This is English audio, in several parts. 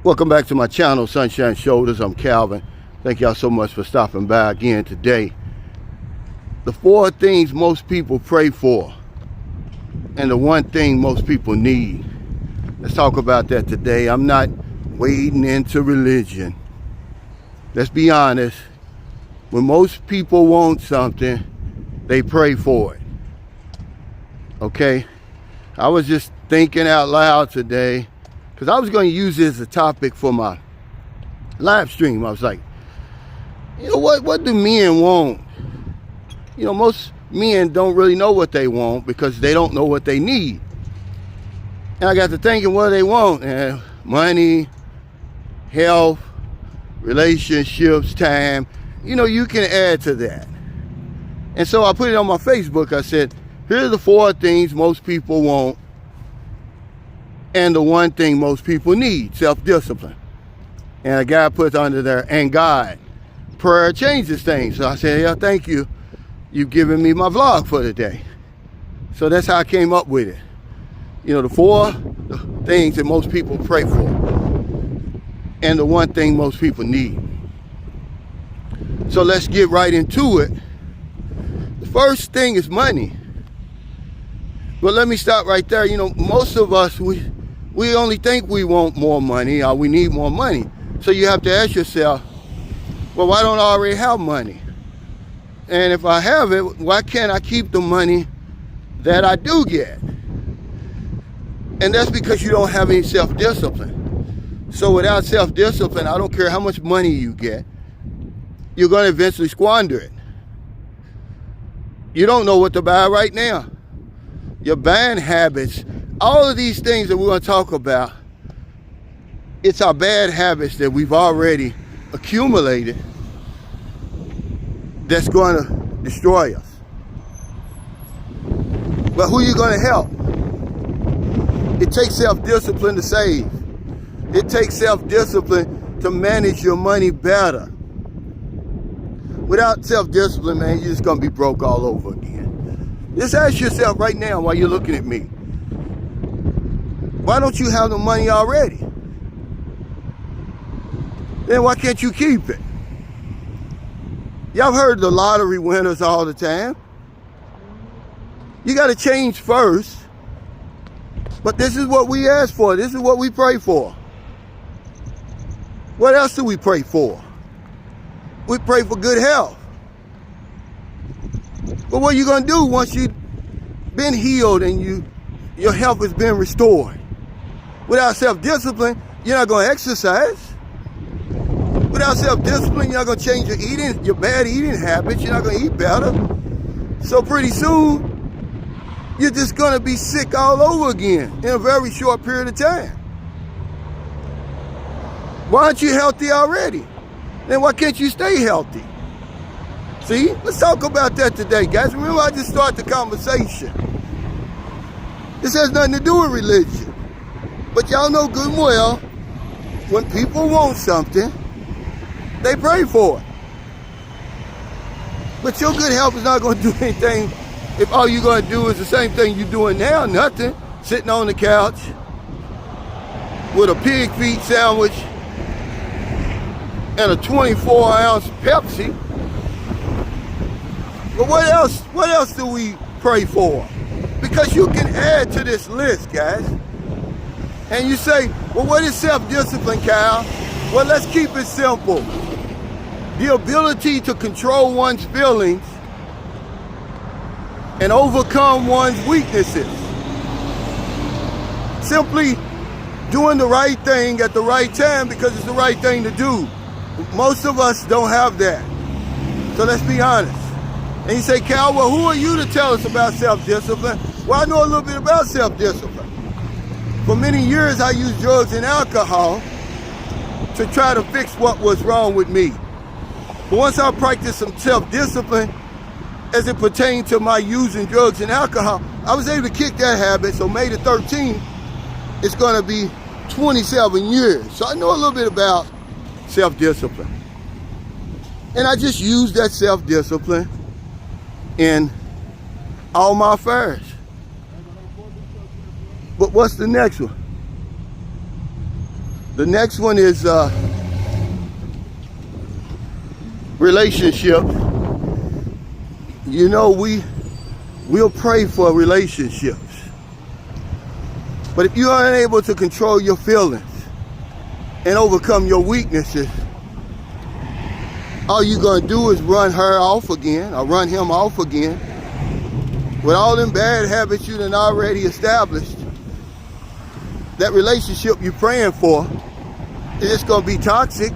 Welcome back to my channel, Sunshine Shoulders. I'm Calvin. Thank y'all so much for stopping by again today. The 4 things most people pray for and the 1 thing most people need. Let's talk about that today. I'm not wading into religion. Let's be honest. When most people want something, they pray for it. Okay? I was just thinking out loud today, because I was going to use this as a topic for my live stream. I was like, you know, what do men want? You know, most men don't really know what they want because they don't know what they need. And I got to thinking what they want. And money, health, relationships, time. You know, you can add to that. And so I put it on my Facebook. I said, here are the 4 things most people want and the 1 thing most people need: self-discipline. And a guy puts under there, and God. Prayer changes things. So I said, yeah, thank you. You've given me my vlog for today. So that's how I came up with it. You know, the 4 things that most people pray for and the 1 thing most people need. So let's get right into it. The first thing is money. But let me stop right there. You know, most of us, we only think we want more money or we need more money. So you have to ask yourself, well, why don't I already have money? And if I have it, why can't I keep the money that I do get? And that's because you don't have any self-discipline. So without self-discipline, I don't care how much money you get, you're going to eventually squander it. You don't know what to buy right now. Your buying habits, all of these things that we're going to talk about, it's our bad habits that we've already accumulated that's going to destroy us. But who are you going to help? It takes self-discipline to save. It takes self-discipline to manage your money better. Without self-discipline, man, you're just going to be broke all over again. Just ask yourself right now while you're looking at me, why don't you have the money already? Then why can't you keep it? Y'all heard the lottery winners all the time. You got to change first. But this is what we ask for. This is what we pray for. What else do we pray for? We pray for good health. But what are you going to do once you've been healed and your health has been restored? Without self-discipline, you're not going to exercise. Without self-discipline, you're not going to change your bad eating habits. You're not going to eat better. So pretty soon, you're just going to be sick all over again in a very short period of time. Why aren't you healthy already? Then why can't you stay healthy? See, let's talk about that today, guys. Remember, I just started the conversation. This has nothing to do with religion. But y'all know good and well, when people want something, they pray for it. But your good health is not going to do anything if all you're going to do is the same thing you're doing now, nothing. Sitting on the couch with a pig feet sandwich and a 24-ounce Pepsi. But what else do we pray for? Because you can add to this list, guys. And you say, well, what is self-discipline, Kyle? Well, let's keep it simple. The ability to control one's feelings and overcome one's weaknesses. Simply doing the right thing at the right time because it's the right thing to do. Most of us don't have that. So let's be honest. And you say, Cal, well, who are you to tell us about self-discipline? Well, I know a little bit about self-discipline. For many years, I used drugs and alcohol to try to fix what was wrong with me. But once I practiced some self-discipline as it pertained to my using drugs and alcohol, I was able to kick that habit. So May the 13th, it's going to be 27 years. So I know a little bit about self-discipline. And I just used that self-discipline in all my affairs. But what's the next one? The next one is relationship. You know, we'll pray for relationships. But if you are unable to control your feelings and overcome your weaknesses, all you're going to do is run her off again or run him off again with all them bad habits you done already established. That relationship you're praying for is just going to be toxic.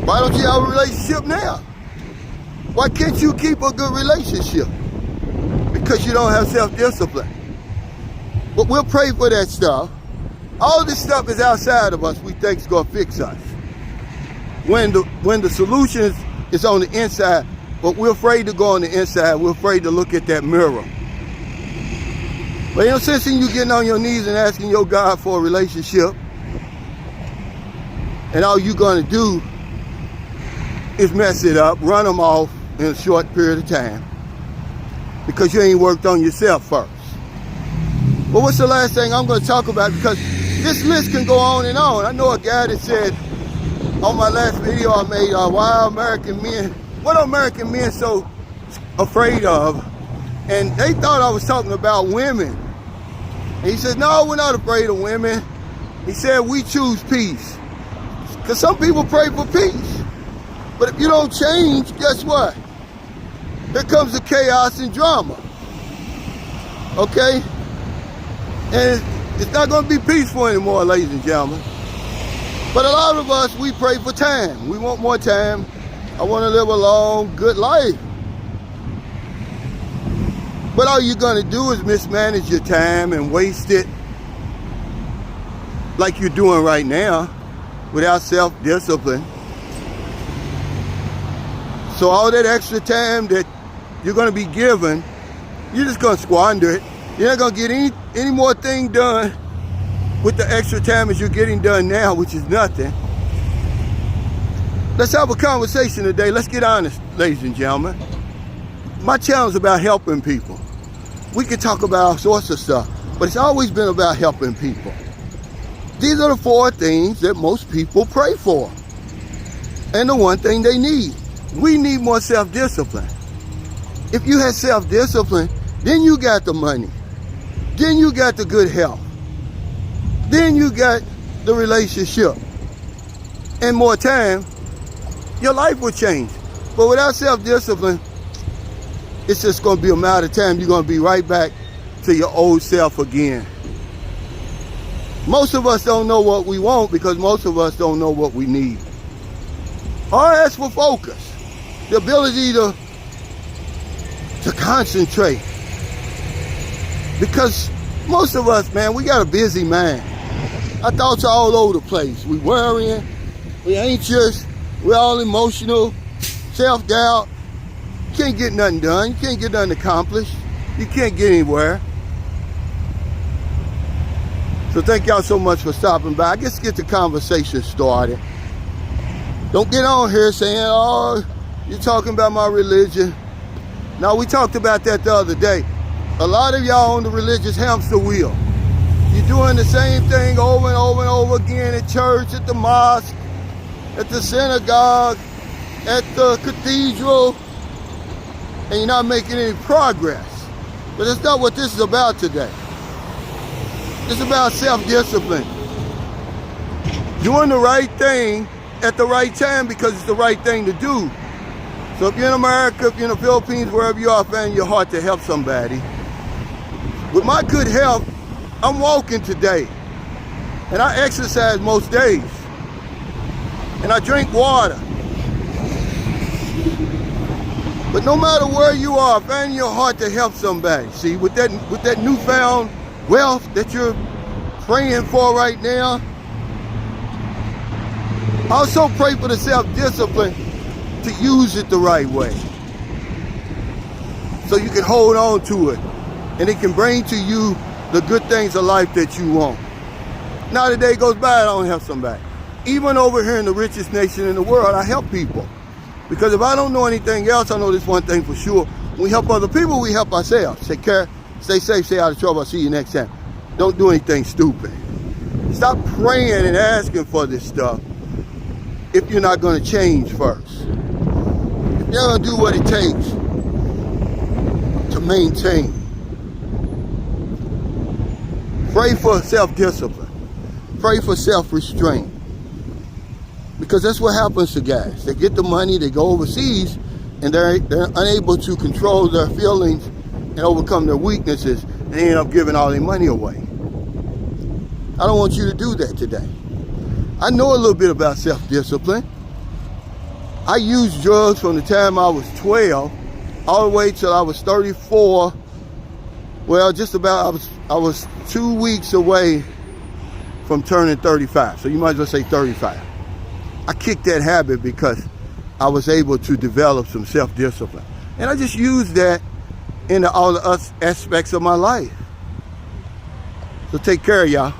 Why don't you have a relationship now? Why can't you keep a good relationship? Because you don't have self-discipline. But we'll pray for that stuff. All this stuff is outside of us we think is going to fix us. When the solution is on the inside, but we're afraid to go on the inside. We're afraid to look at that mirror. But ain't no sense in you getting on your knees and asking your God for a relationship, and all you're going to do is mess it up, run them off in a short period of time because you ain't worked on yourself first. But what's the last thing I'm going to talk about? Because this list can go on and on. I know a guy that said on my last video I made, why American men, what are American men so afraid of? And they thought I was talking about women. And he said, no, we're not afraid of women. He said, we choose peace. Because some people pray for peace. But if you don't change, guess what? Here comes the chaos and drama. Okay? And it's not going to be peaceful anymore, ladies and gentlemen. But a lot of us, we pray for time. We want more time. I want to live a long, good life. But all you're going to do is mismanage your time and waste it like you're doing right now without self-discipline. So all that extra time that you're going to be given, you're just going to squander it. You're not going to get any more thing done with the extra time as you're getting done now, which is nothing. Let's have a conversation today. Let's get honest, ladies and gentlemen. My channel is about helping people. We can talk about all sorts of stuff, but it's always been about helping people. These are the 4 things that most people pray for. And the one thing they need. We need more self-discipline. If you had self-discipline, then you got the money. Then you got the good health. Then you got the relationship. And more time, your life will change. But without self-discipline, it's just going to be a matter of time. You're going to be right back to your old self again. Most of us don't know what we want because most of us don't know what we need. Or as for focus, the ability to concentrate. Because most of us, man, we got a busy mind. Our thoughts are all over the place. We worrying, we anxious, we're all emotional, self-doubt. You can't get nothing done. You can't get nothing accomplished. You can't get anywhere. So thank y'all so much for stopping by. Let's get the conversation started. Don't get on here saying, oh, you're talking about my religion. Now, we talked about that the other day. A lot of y'all on the religious hamster wheel. You're doing the same thing over and over and over again at church, at the mosque, at the synagogue, at the cathedral, and you're not making any progress. But that's not what this is about today. It's about self-discipline. Doing the right thing at the right time because it's the right thing to do. So if you're in America, if you're in the Philippines, wherever you are, find your heart to help somebody. With my good health, I'm walking today. And I exercise most days. And I drink water. But no matter where you are, find your heart to help somebody. See, with that newfound wealth that you're praying for right now, also pray for the self-discipline to use it the right way. So you can hold on to it. And it can bring to you the good things of life that you want. Not a day goes by I don't help somebody. Even over here in the richest nation in the world, I help people. Because if I don't know anything else, I know this one thing for sure. When we help other people, we help ourselves. Take care, stay safe, stay out of trouble. I'll see you next time. Don't do anything stupid. Stop praying and asking for this stuff if you're not going to change first. If you're going to do what it takes to maintain. Pray for self-discipline. Pray for self-restraint. Because that's what happens to guys. They get the money, they go overseas, and they're unable to control their feelings and overcome their weaknesses, and they end up giving all their money away. I don't want you to do that today. I know a little bit about self-discipline. I used drugs from the time I was 12 all the way till I was 34. Well, just about, I was 2 weeks away from turning 35. So you might as well say 35. I kicked that habit because I was able to develop some self-discipline. And I just used that in all the aspects of my life. So take care, y'all.